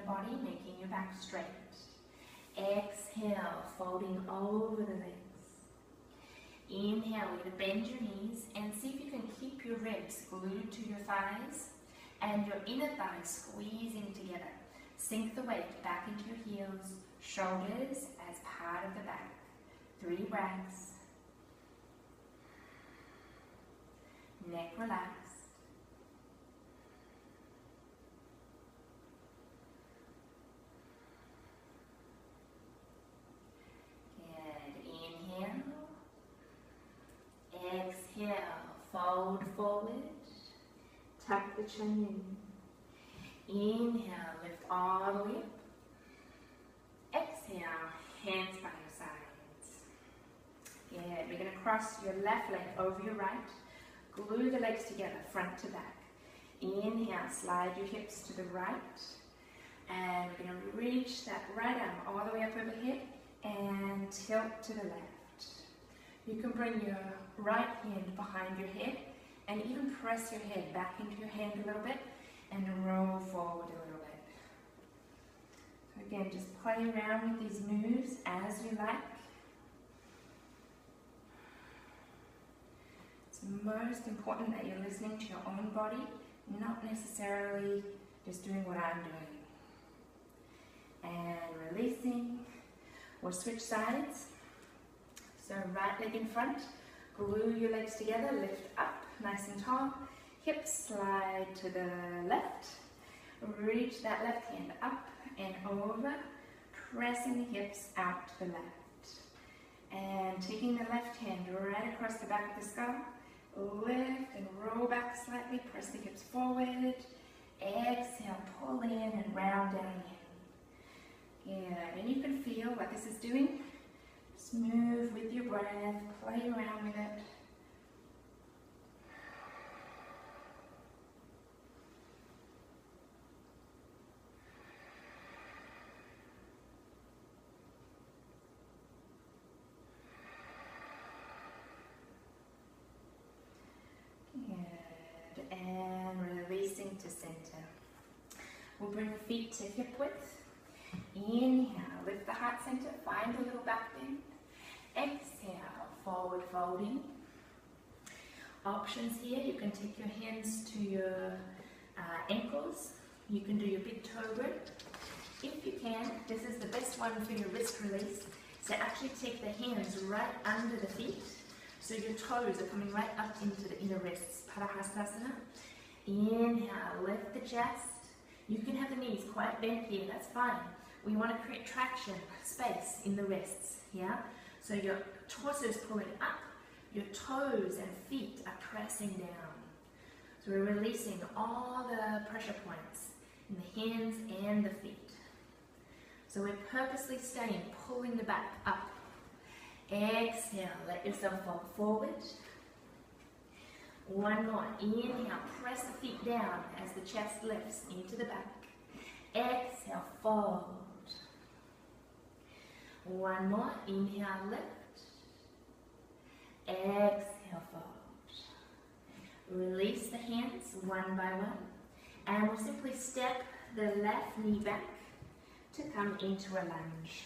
your body, making your back straight. Exhale, folding over the legs. Inhale, we're going to bend your knees and see if you can keep your ribs glued to your thighs and your inner thighs squeezing together. Sink the weight back into your heels, shoulders as part of the back. 3 breaths. Neck relaxed. Exhale, fold forward, tuck the chin in. Inhale, lift all the way up. Exhale, hands by your sides. Good, we're going to cross your left leg over your right. Glue the legs together, front to back. Inhale, slide your hips to the right. And we're going to reach that right arm all the way up overhead and tilt to the left. You can bring your right hand behind your head and even press your head back into your hand a little bit and roll forward a little bit. So again, just play around with these moves as you like. It's most important that you're listening to your own body, not necessarily just doing what I'm doing. And releasing. We'll switch sides. So right leg in front, glue your legs together, lift up nice and tall, hips slide to the left, reach that left hand up and over, pressing the hips out to the left. And taking the left hand right across the back of the skull, lift and roll back slightly, press the hips forward, exhale, pull in and round down in. Good, and you can feel what this is doing. Just move with your breath, play around with it. Good, and releasing to center. We'll bring the feet to hip width. Inhale, lift the heart center, find a little back bend. Exhale, forward folding. Options here, you can take your hands to your ankles. You can do your big toe grip. If you can, this is the best one for your wrist release. So actually take the hands right under the feet. So your toes are coming right up into the inner wrists. Padahastasana. Inhale, lift the chest. You can have the knees quite bent here, that's fine. We want to create traction, space in the wrists, yeah? So your torso is pulling up, your toes and feet are pressing down. So we're releasing all the pressure points in the hands and the feet. So we're purposely staying, pulling the back up. Exhale, let yourself fall forward. One more, inhale, press the feet down as the chest lifts into the back. Exhale, fold. One more, inhale, lift. Exhale, fold. Release the hands one by one. And we'll simply step the left knee back to come into a lunge.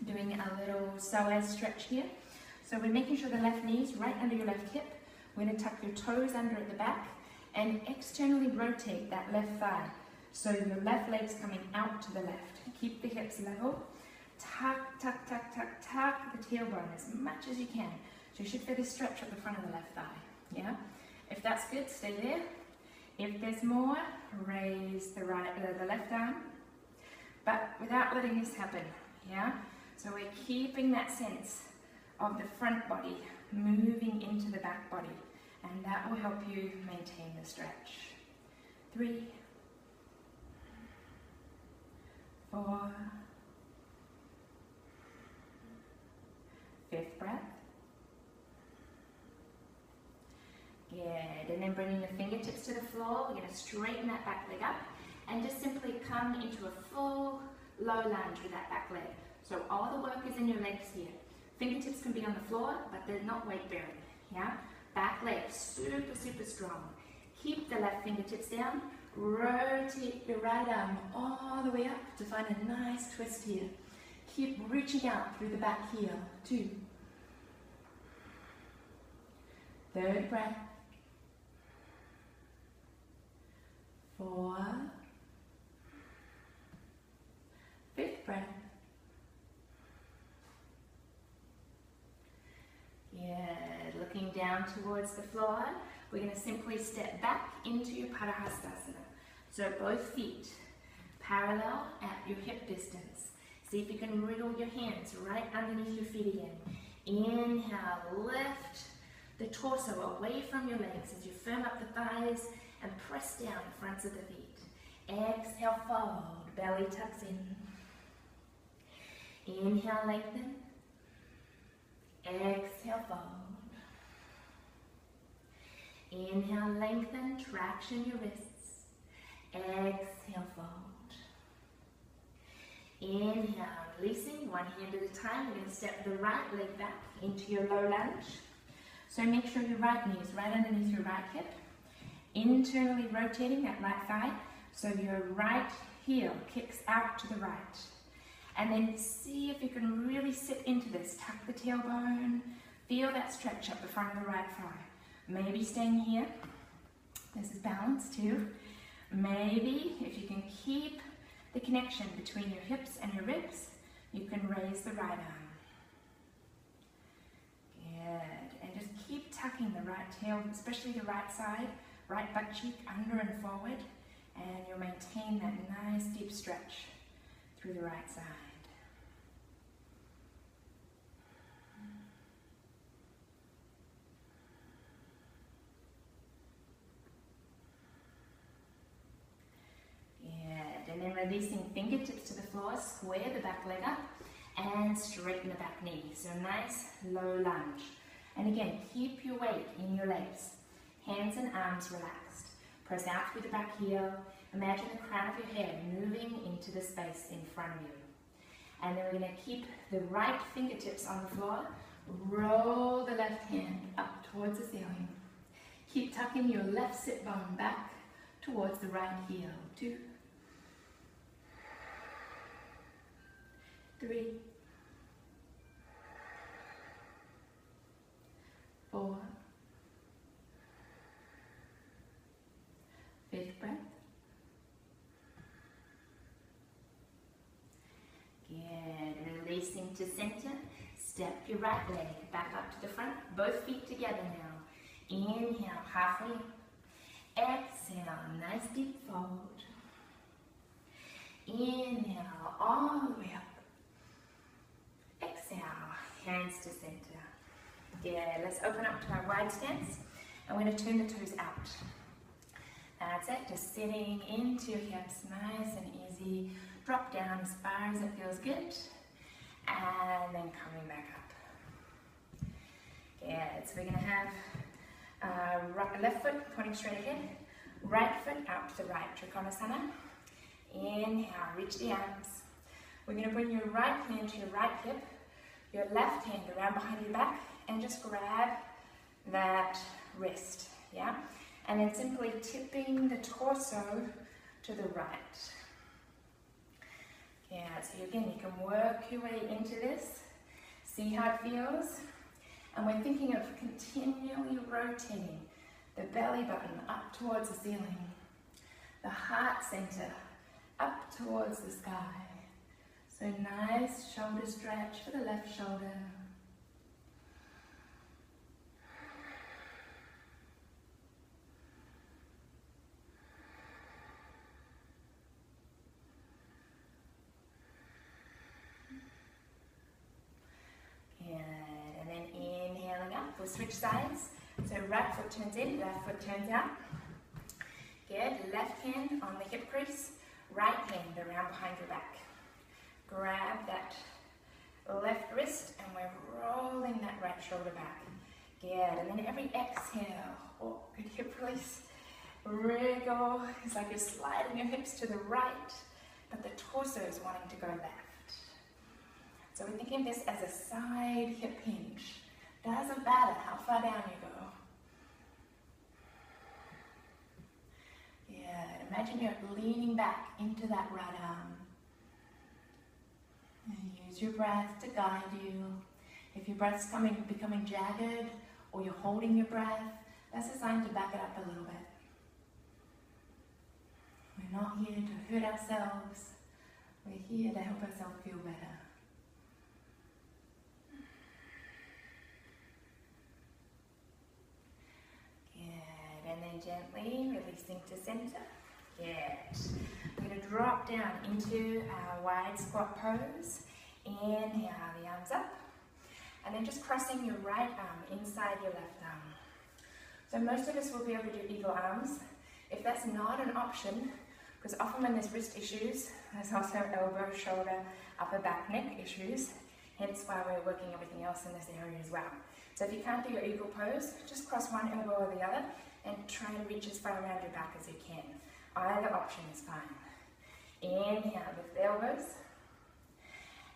Doing a little psoas stretch here. So we're making sure the left knee is right under your left hip. We're going to tuck your toes under at the back and externally rotate that left thigh. So your left leg's coming out to the left. Keep the hips level. Tuck, tuck, tuck, tuck, tuck the tailbone as much as you can. So you should feel the stretch at the front of the left thigh. Yeah? If that's good, stay there. If there's more, raise the left arm, but without letting this happen. Yeah? So we're keeping that sense of the front body moving into the back body, and that will help you maintain the stretch. 3, 4, 5th breath. Good, and then bringing the fingertips to the floor, we're going to straighten that back leg up and just simply come into a full low lunge with that back leg. So all the work is in your legs here. Fingertips can be on the floor, but they're not weight bearing, yeah? Back leg, super, super strong. Keep the left fingertips down, Rotate your right arm all the way up to find a nice twist here. Keep reaching out through the back heel. 2. Third breath. 4. 5th breath. Good. Looking down towards the floor, we're going to simply step back into your Padahastasana. So both feet parallel at your hip distance. See if you can wriggle your hands right underneath your feet again. Inhale, lift the torso away from your legs as you firm up the thighs and press down the fronts of the feet. Exhale, fold, belly tucks in. Inhale, lengthen. Exhale, fold. Inhale, lengthen, traction your wrists. Exhale, fold. Inhale, releasing, one hand at a time. We're going to step the right leg back into your low lunge. So make sure your right knee is right underneath your right hip. Internally rotating that right thigh so your right heel kicks out to the right. And then see if you can really sit into this. Tuck the tailbone. Feel that stretch up the front of the right thigh. Maybe staying here. This is balance too. Maybe if you can keep the connection between your hips and your ribs, you can raise the right arm. Good. And just keep tucking the right tail, especially the right side, right butt cheek under and forward. And you'll maintain that nice deep stretch through the right side. Good. And then releasing fingertips to the floor, square the back leg up and straighten the back knee. So nice low lunge. And again, keep your weight in your legs. Hands and arms relaxed. Press out through the back heel. Imagine the crown of your head moving into the space in front of you. And then we're going to keep the right fingertips on the floor. Roll the left hand up towards the ceiling. Keep tucking your left sit bone back towards the right heel. 2, 3, 4, 5th breath. Good. Releasing to center. Step your right leg back up to the front. Both feet together now. Inhale, halfway. Exhale, nice deep fold. Inhale, all the way up. Exhale, hands to center. Good. Let's open up to our wide stance. And we're going to turn the toes out. That's it. Just sitting into your hips, nice and easy. Drop down as far as it feels good. And then coming back up. Good. So we're going to have left foot pointing straight ahead. Right foot out to the right. Trikonasana. Inhale, reach the arms. We're going to bring your right hand to your right hip. Your left hand around behind your back. And just grab that wrist. Yeah? And then simply tipping the torso to the right. Yeah, so again, you can work your way into this. See how it feels. And we're thinking of continually rotating the belly button up towards the ceiling. The heart center up towards the sky. So nice shoulder stretch for the left shoulder. And then inhaling up, we'll switch sides. So right foot turns in, left foot turns out. Good, left hand on the hip crease, right hand around behind your back. Grab that left wrist and we're rolling that right shoulder back. Good, and then every exhale, oh, good hip release. Wriggle, it's like you're sliding your hips to the right, but the torso is wanting to go left. So we're thinking of this as a side hip hinge. Doesn't matter how far down you go. Yeah, Good. Imagine you're leaning back into that right arm. And use your breath to guide you. If your breath's becoming jagged or you're holding your breath, that's a sign to back it up a little bit. We're not here to hurt ourselves. We're here to help ourselves feel better. Good. And then gently releasing to center. Good. We're going to drop down into our wide squat pose. Inhale the arms up. And then just crossing your right arm inside your left arm. So most of us will be able to do eagle arms. If that's not an option, because often when there's wrist issues, there's also elbow, shoulder, upper back, neck issues, hence why we're working everything else in this area as well. So if you can't do your eagle pose, just cross one elbow or the other and try and reach as far around your back as you can. Either option is fine. Inhale, lift the elbows.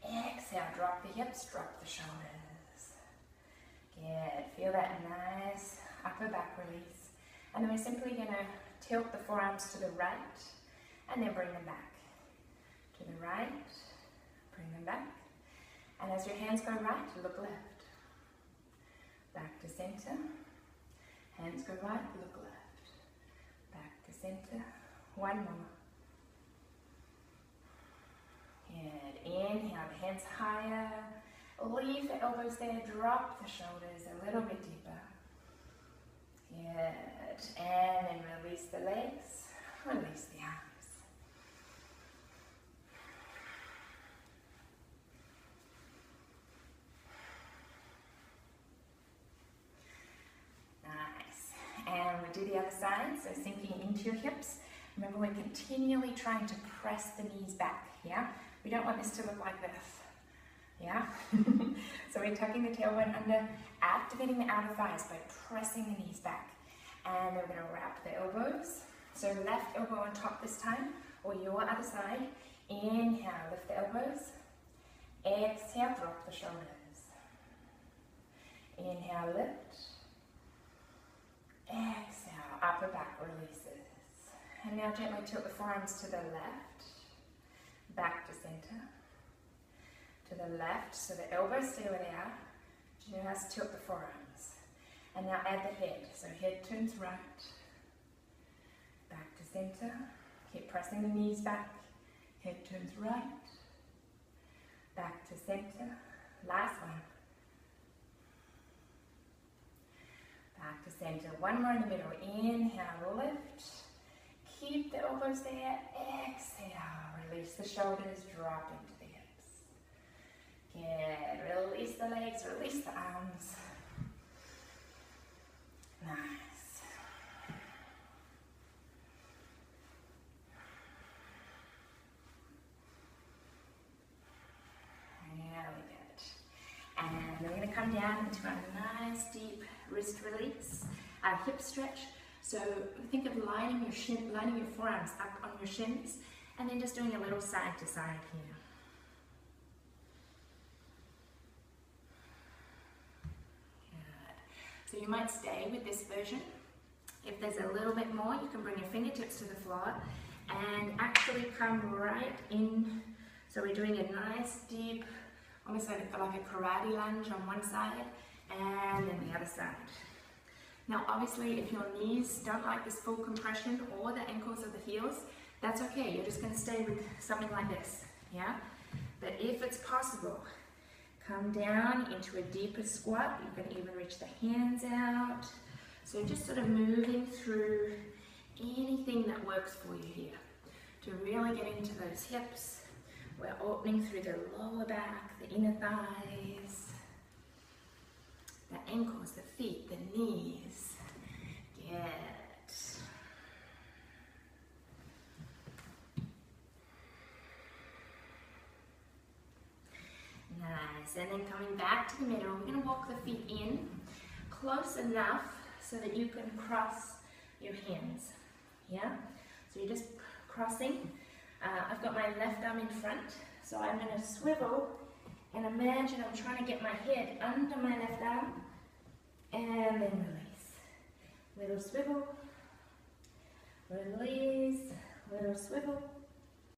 Exhale, drop the hips, drop the shoulders. Good, feel that nice upper back release. And then we're simply going to tilt the forearms to the right and then bring them back. To the right, bring them back. And as your hands go right, look left. Back to center. Hands go right, look left. Back to center. One more. Good. Inhale, the hands higher. Leave the elbows there, drop the shoulders a little bit deeper. Good. And then release the legs, release the arms. Nice. And we do the other side, so sinking into your hips. Remember, we're continually trying to press the knees back, yeah? We don't want this to look like this. Yeah? So we're tucking the tailbone under, activating the outer thighs by pressing the knees back. And then we're going to wrap the elbows. So left elbow on top this time, or your other side. Inhale, lift the elbows. Exhale, drop the shoulders. Inhale, lift. Exhale, upper back releases. And now gently tilt the forearms to the left. Back to center. To the left, so the elbows stay where they are. Just tilt the forearms. And now add the head. So head turns right. Back to center. Keep pressing the knees back. Head turns right. Back to center. Last one. Back to center. One more in the middle. Inhale, lift. Keep the elbows there. Exhale. Release the shoulders. Drop into the hips. Good. Release the legs. Release the arms. Nice. Really good. And we're going to come down into a nice deep wrist release, our hip stretch. So think of lining your forearms up on your shins, and then just doing a little side to side here. Good. So you might stay with this version. If there's a little bit more, you can bring your fingertips to the floor and actually come right in. So we're doing a nice deep, almost like a karate lunge on one side and then the other side. Now obviously if your knees don't like this full compression or the ankles or the heels, that's okay. You're just going to stay with something like this, yeah? But if it's possible, come down into a deeper squat. You can even reach the hands out. So just sort of moving through anything that works for you here to really get into those hips. We're opening through the lower back, the inner thighs, the ankles, the feet, the knees. Good. Nice. And then coming back to the middle, we're going to walk the feet in close enough so that you can cross your hands. Yeah? So you're just crossing. I've got my left arm in front, so I'm going to swivel and imagine I'm trying to get my head under my left arm and then release. Little swivel, Release, little swivel.